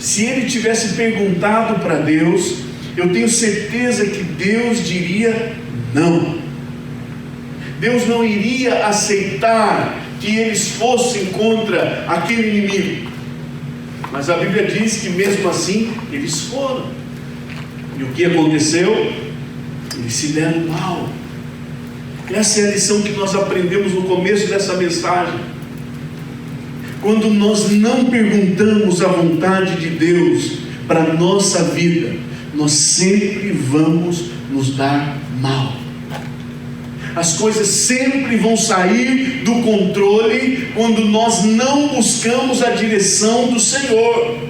se ele tivesse perguntado para Deus, eu tenho certeza que Deus diria não. Deus não iria aceitar que eles fossem contra aquele inimigo. Mas a Bíblia diz que mesmo assim eles foram. E o que aconteceu? Eles se deram mal. Essa é a lição que nós aprendemos no começo dessa mensagem. Quando nós não perguntamos a vontade de Deus para a nossa vida, nós sempre vamos nos dar mal. As coisas sempre vão sair do controle quando nós não buscamos a direção do Senhor.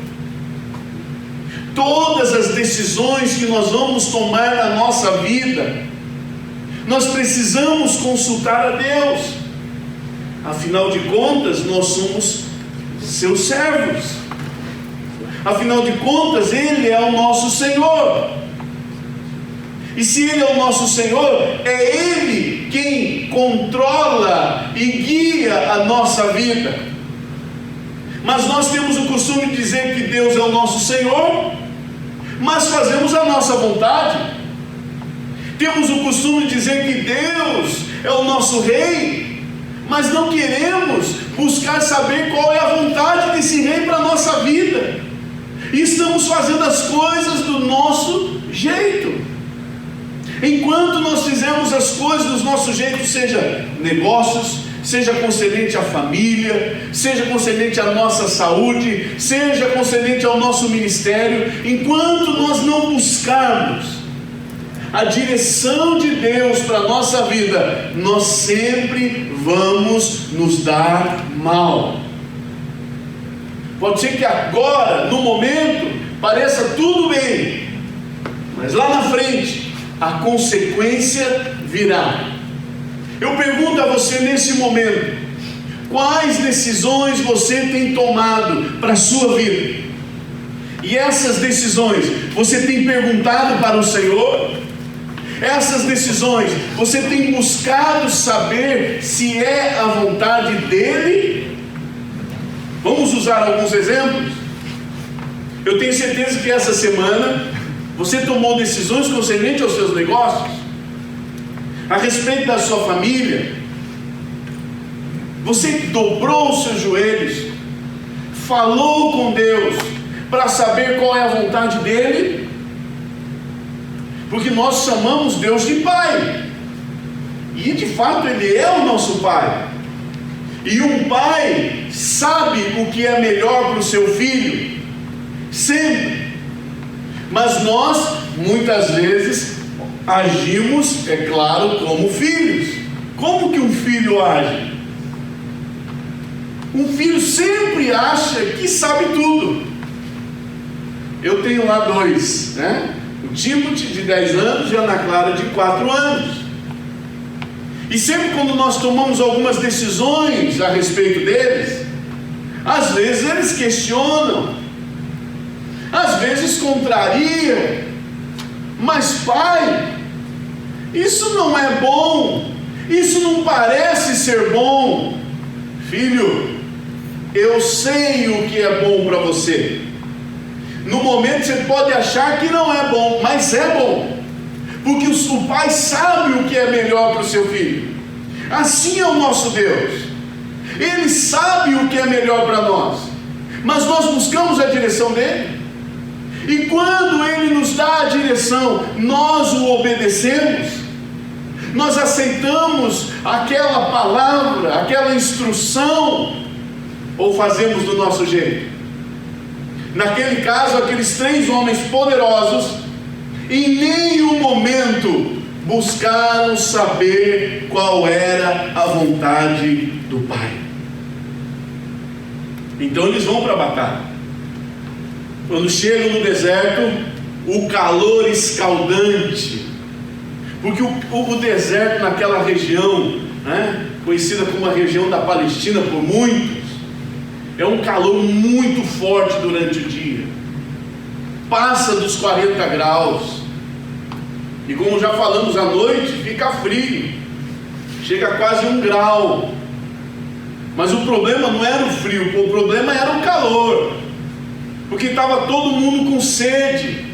Todas as decisões que nós vamos tomar na nossa vida, nós precisamos consultar a Deus. Afinal de contas, nós somos seus servos. Afinal de contas, Ele é o nosso Senhor. E se Ele é o nosso Senhor, é Ele quem controla e guia a nossa vida. Mas nós temos o costume de dizer que Deus é o nosso Senhor, mas fazemos a nossa vontade. Temos o costume de dizer que Deus é o nosso Rei, mas não queremos buscar saber qual é a vontade desse Rei para a nossa vida. E estamos fazendo as coisas do nosso jeito. Enquanto nós fizermos as coisas do nosso jeito, seja negócios, seja concernente à família, seja concernente à nossa saúde, seja concernente ao nosso ministério, enquanto nós não buscarmos a direção de Deus para a nossa vida, nós sempre vamos nos dar mal. Pode ser que agora, no momento, pareça tudo bem, mas lá na frente a consequência virá. Eu pergunto a você nesse momento: quais decisões você tem tomado para a sua vida? E essas decisões você tem perguntado para o Senhor? Essas decisões você tem buscado saber se é a vontade dEle? Vamos usar alguns exemplos. Eu tenho certeza que essa semana você tomou decisões concernentes aos seus negócios, a respeito da sua família. Você dobrou os seus joelhos, falou com Deus para saber qual é a vontade dEle, porque nós chamamos Deus de Pai, e de fato Ele é o nosso Pai. E um pai sabe o que é melhor para o seu filho, sempre. Mas nós, muitas vezes, agimos, é claro, como filhos. Como que um filho age? Um filho sempre acha que sabe tudo. Eu tenho lá dois, né? O Timothy, de 10 anos, e a Ana Clara, de 4 anos. E sempre quando nós tomamos algumas decisões a respeito deles, às vezes eles questionam, às vezes contrariam. Mas pai, isso não é bom, isso não parece ser bom. Filho, eu sei o que é bom para você. No momento você pode achar que não é bom, mas é bom, porque o pai sabe o que é melhor para o seu filho. Assim é o nosso Deus. Ele sabe o que é melhor para nós, mas nós buscamos a direção dele. E quando ele nos dá a direção, nós o obedecemos, nós aceitamos aquela palavra, aquela instrução, ou fazemos do nosso jeito. Naquele caso, aqueles 3 homens poderosos em nenhum momento buscaram saber qual era a vontade do Pai. Então eles vão para a batalha. Quando chegam no deserto, o calor escaldante, porque o deserto naquela região, né, conhecida como a região da Palestina por muitos, é um calor muito forte durante o dia, passa dos 40 graus, e como já falamos, à noite fica frio, chega a quase 1 grau. Mas o problema não era o frio, o problema era o calor, porque estava todo mundo com sede.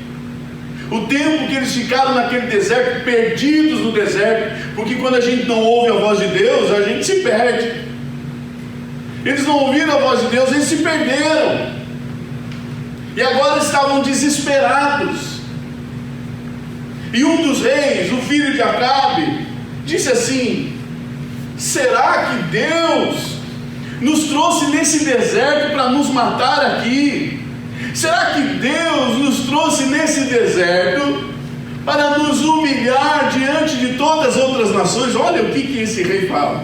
O tempo que eles ficaram naquele deserto, perdidos no deserto, porque quando a gente não ouve a voz de Deus, a gente se perde. Eles não ouviram a voz de Deus, eles se perderam, e agora estavam desesperados. E um dos reis, o filho de Acabe, disse assim: será que Deus nos trouxe nesse deserto para nos matar aqui? Será que Deus nos trouxe nesse deserto para nos humilhar diante de todas as outras nações? Olha o que esse rei fala.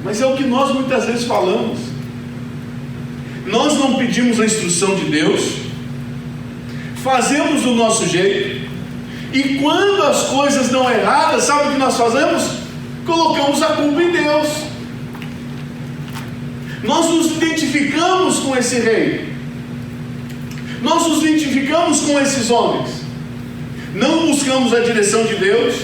Mas é o que nós muitas vezes falamos. Nós não pedimos a instrução de Deus, fazemos do nosso jeito, e quando as coisas dão erradas, sabe o que nós fazemos? Colocamos a culpa em Deus. Nós nos identificamos com esse rei, nós nos identificamos com esses homens, não buscamos a direção de Deus,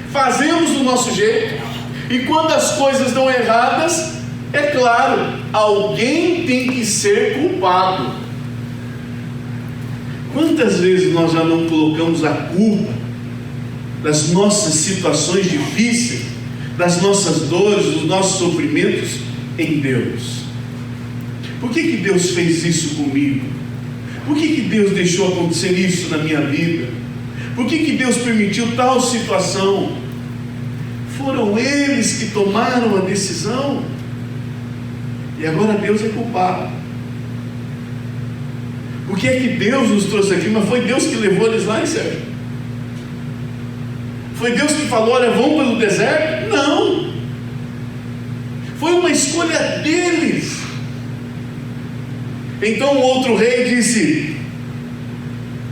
fazemos do nosso jeito, e quando as coisas dão erradas, é claro, alguém tem que ser culpado. Quantas vezes nós já não colocamos a culpa das nossas situações difíceis, das nossas dores, dos nossos sofrimentos em Deus? Por que Deus fez isso comigo? Por que Deus deixou acontecer isso na minha vida? Por que Deus permitiu tal situação? Foram eles que tomaram a decisão, e agora Deus é culpado. Por que é que Deus nos trouxe aqui? Mas foi Deus que levou eles lá, Sérgio? Foi Deus que falou: olha, vão pelo deserto? Não, foi uma escolha deles. Então o outro rei disse: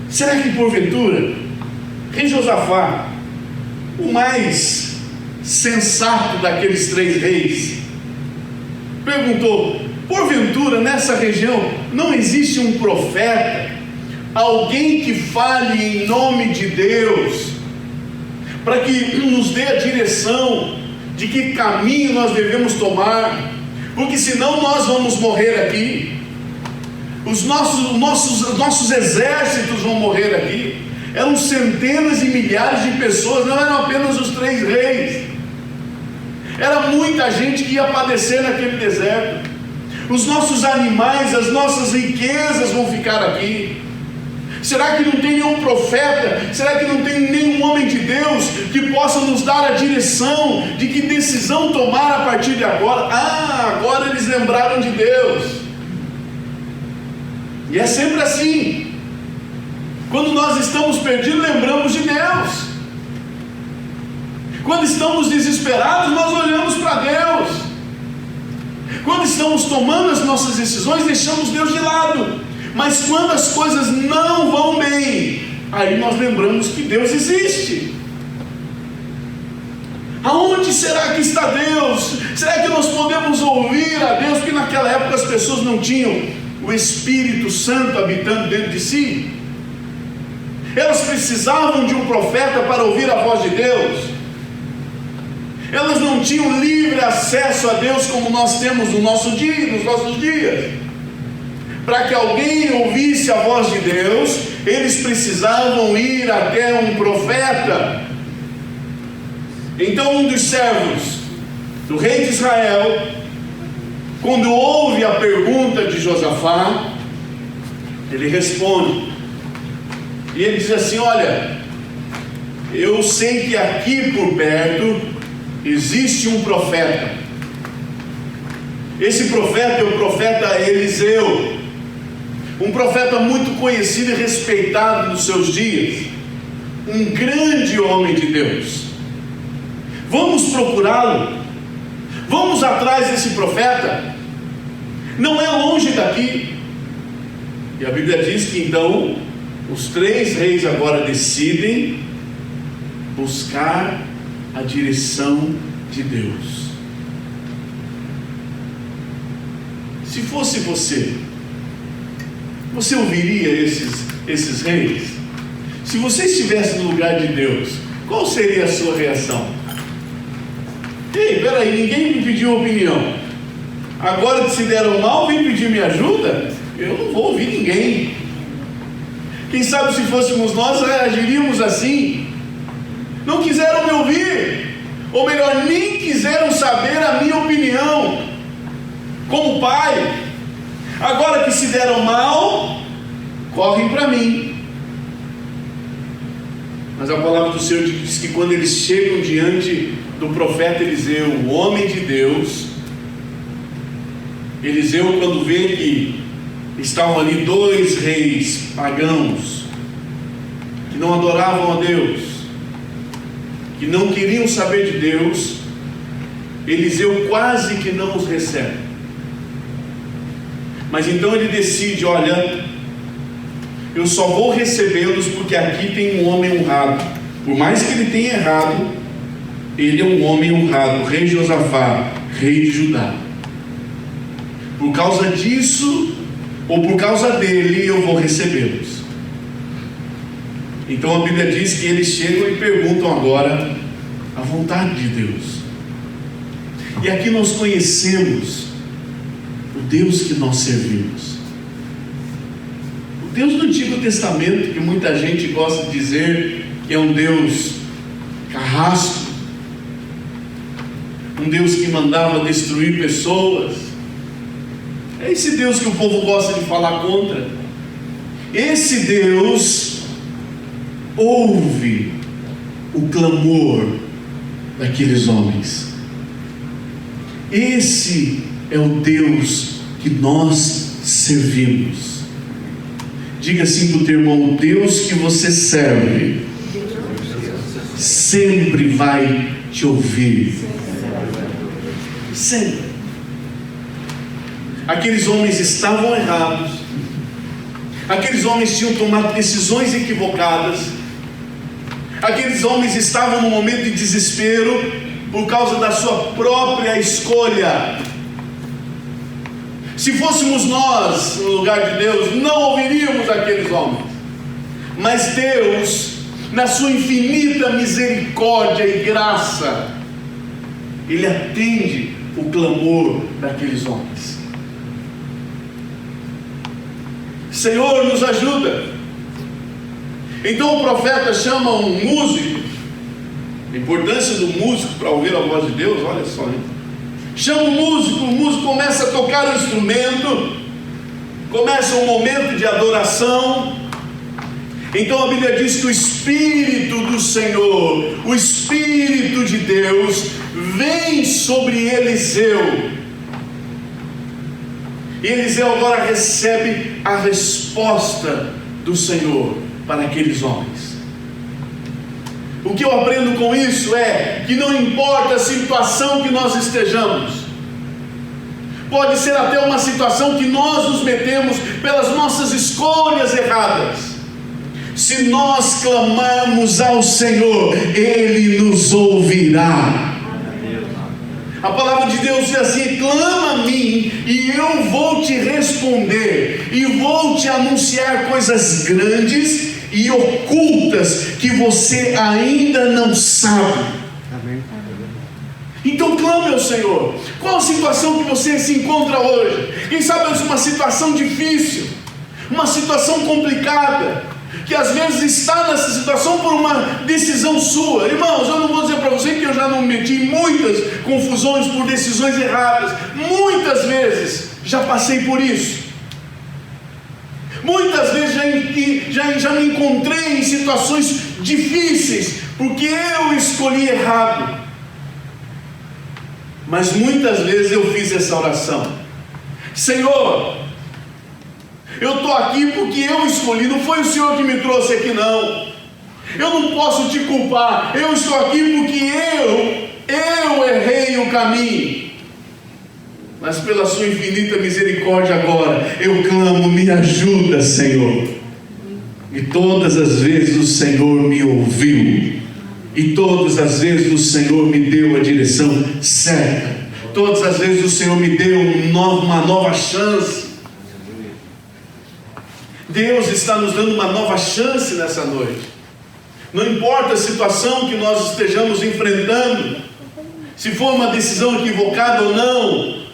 será que porventura, rei Josafá, o mais sensato daqueles 3 reis, perguntou: porventura nessa região não existe um profeta, alguém que fale em nome de Deus, para que nos dê a direção de que caminho nós devemos tomar, porque senão nós vamos morrer aqui, os nossos exércitos vão morrer aqui. Eram centenas e milhares de pessoas, não eram apenas os 3 reis, era muita gente que ia padecer naquele deserto. Os nossos animais, as nossas riquezas vão ficar aqui. Será que não tem nenhum profeta? Será que não tem nenhum homem de Deus que possa nos dar a direção de que decisão tomar a partir de agora? Agora eles lembraram de Deus. E é sempre assim. Quando nós estamos perdidos, lembramos de Deus. Quando estamos desesperados, nós olhamos para Deus. Quando estamos tomando as nossas decisões, deixamos Deus de lado. Mas quando as coisas não vão bem, aí nós lembramos que Deus existe. Aonde será que está Deus? Será que nós podemos ouvir a Deus? Porque naquela época as pessoas não tinham o Espírito Santo habitando dentro de si. Elas precisavam de um profeta para ouvir a voz de Deus. Elas não tinham livre acesso a Deus como nós temos no nosso dia, nos nossos dias. Para que alguém ouvisse a voz de Deus, eles precisavam ir até um profeta. Então um dos servos do rei de Israel, quando ouve a pergunta de Josafá, ele responde, e ele diz assim: olha, eu sei que aqui por perto existe um profeta. Esse profeta é o profeta Eliseu, um profeta muito conhecido e respeitado nos seus dias, um grande homem de Deus. Vamos procurá-lo, vamos atrás desse profeta, não é longe daqui. E a Bíblia diz que então os 3 reis agora decidem buscar a direção de Deus. Se fosse você ouviria esses reis? Se você estivesse no lugar de Deus, qual seria a sua reação? Ei, peraí, ninguém me pediu opinião, agora que se deram mal, vem pedir minha ajuda? eu não vou ouvir ninguém. Quem sabe se fôssemos nós, agiríamos assim. Não quiseram me ouvir, ou melhor, nem quiseram saber a minha opinião, como pai. Agora que se deram mal, correm para mim. Mas a palavra do Senhor diz que quando eles chegam diante do profeta Eliseu, o homem de Deus, Eliseu, quando vê que estavam ali 2 reis pagãos, que não adoravam a Deus, que não queriam saber de Deus, Eliseu quase que não os recebe. Mas então ele decide: olha, eu só vou recebê-los porque aqui tem um homem honrado. Por mais que ele tenha errado, ele é um homem honrado, o rei Josafá, rei de Judá. Por causa disso, ou por causa dele, eu vou recebê-los. Então a Bíblia diz que eles chegam e perguntam agora a vontade de Deus. E aqui nós conhecemos o Deus que nós servimos. O Deus do Antigo Testamento, que muita gente gosta de dizer que é um Deus carrasco, um Deus que mandava destruir pessoas. É esse Deus que o povo gosta de falar contra. Esse Deus ouve o clamor daqueles homens. Esse é o Deus que nós servimos. Diga assim para o teu irmão: o Deus que você serve sempre vai te ouvir. Sempre. Aqueles homens estavam errados. Aqueles homens tinham tomado decisões equivocadas. Aqueles homens estavam num momento de desespero por causa da sua própria escolha. Se fôssemos nós no lugar de Deus, não ouviríamos aqueles homens. Mas Deus, na sua infinita misericórdia e graça, Ele atende o clamor daqueles homens. Senhor, nos ajuda. Então o profeta chama um músico. A importância do músico para ouvir a voz de Deus, olha só, hein? Chama o músico começa a tocar o instrumento, começa um momento de adoração. Então a Bíblia diz que o Espírito do Senhor, o Espírito de Deus, vem sobre Eliseu. E Eliseu agora recebe a resposta do Senhor para aqueles homens. O que eu aprendo com isso é que não importa a situação que nós estejamos, pode ser até uma situação que nós nos metemos pelas nossas escolhas erradas. Se nós clamarmos ao Senhor, Ele nos ouvirá. A palavra de Deus diz assim: clama a mim e eu vou te responder, e vou te anunciar coisas grandes e ocultas que você ainda não sabe. Amém. Então clame ao Senhor. Qual a situação que você se encontra hoje? Quem sabe é uma situação difícil, uma situação complicada, que às vezes está nessa situação por uma decisão sua. Irmãos, eu não vou dizer para você que eu já não meti em muitas confusões por decisões erradas. Muitas vezes já passei por isso. Muitas vezes já me encontrei em situações difíceis porque eu escolhi errado. Mas muitas vezes eu fiz essa oração: Senhor, eu estou aqui porque eu escolhi, não foi o Senhor que me trouxe aqui não. Eu não posso te culpar, eu estou aqui porque eu errei o caminho. Mas pela sua infinita misericórdia agora, eu clamo: me ajuda, Senhor. E todas as vezes o Senhor me ouviu. E todas as vezes o Senhor me deu a direção certa. Todas as vezes o Senhor me deu uma nova chance. Deus está nos dando uma nova chance nessa noite. Não importa a situação que nós estejamos enfrentando, se for uma decisão equivocada ou não,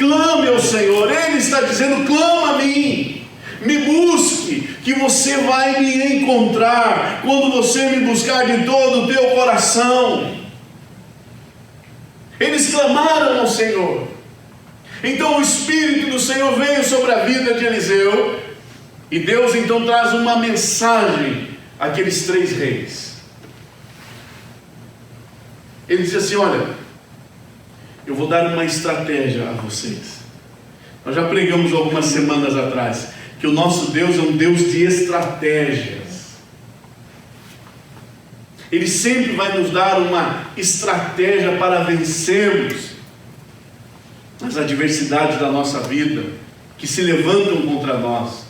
Clame ao Senhor. Ele está dizendo: clama a mim, me busque, que você vai me encontrar, quando você me buscar de todo o teu coração. Eles clamaram ao Senhor. Então o Espírito do Senhor veio sobre a vida de Eliseu, e Deus então traz uma mensagem àqueles 3 reis. Ele diz assim: olha, eu vou dar uma estratégia a vocês. Nós já pregamos algumas semanas atrás que o nosso Deus é um Deus de estratégias. Ele sempre vai nos dar uma estratégia para vencermos as adversidades da nossa vida que se levantam contra nós.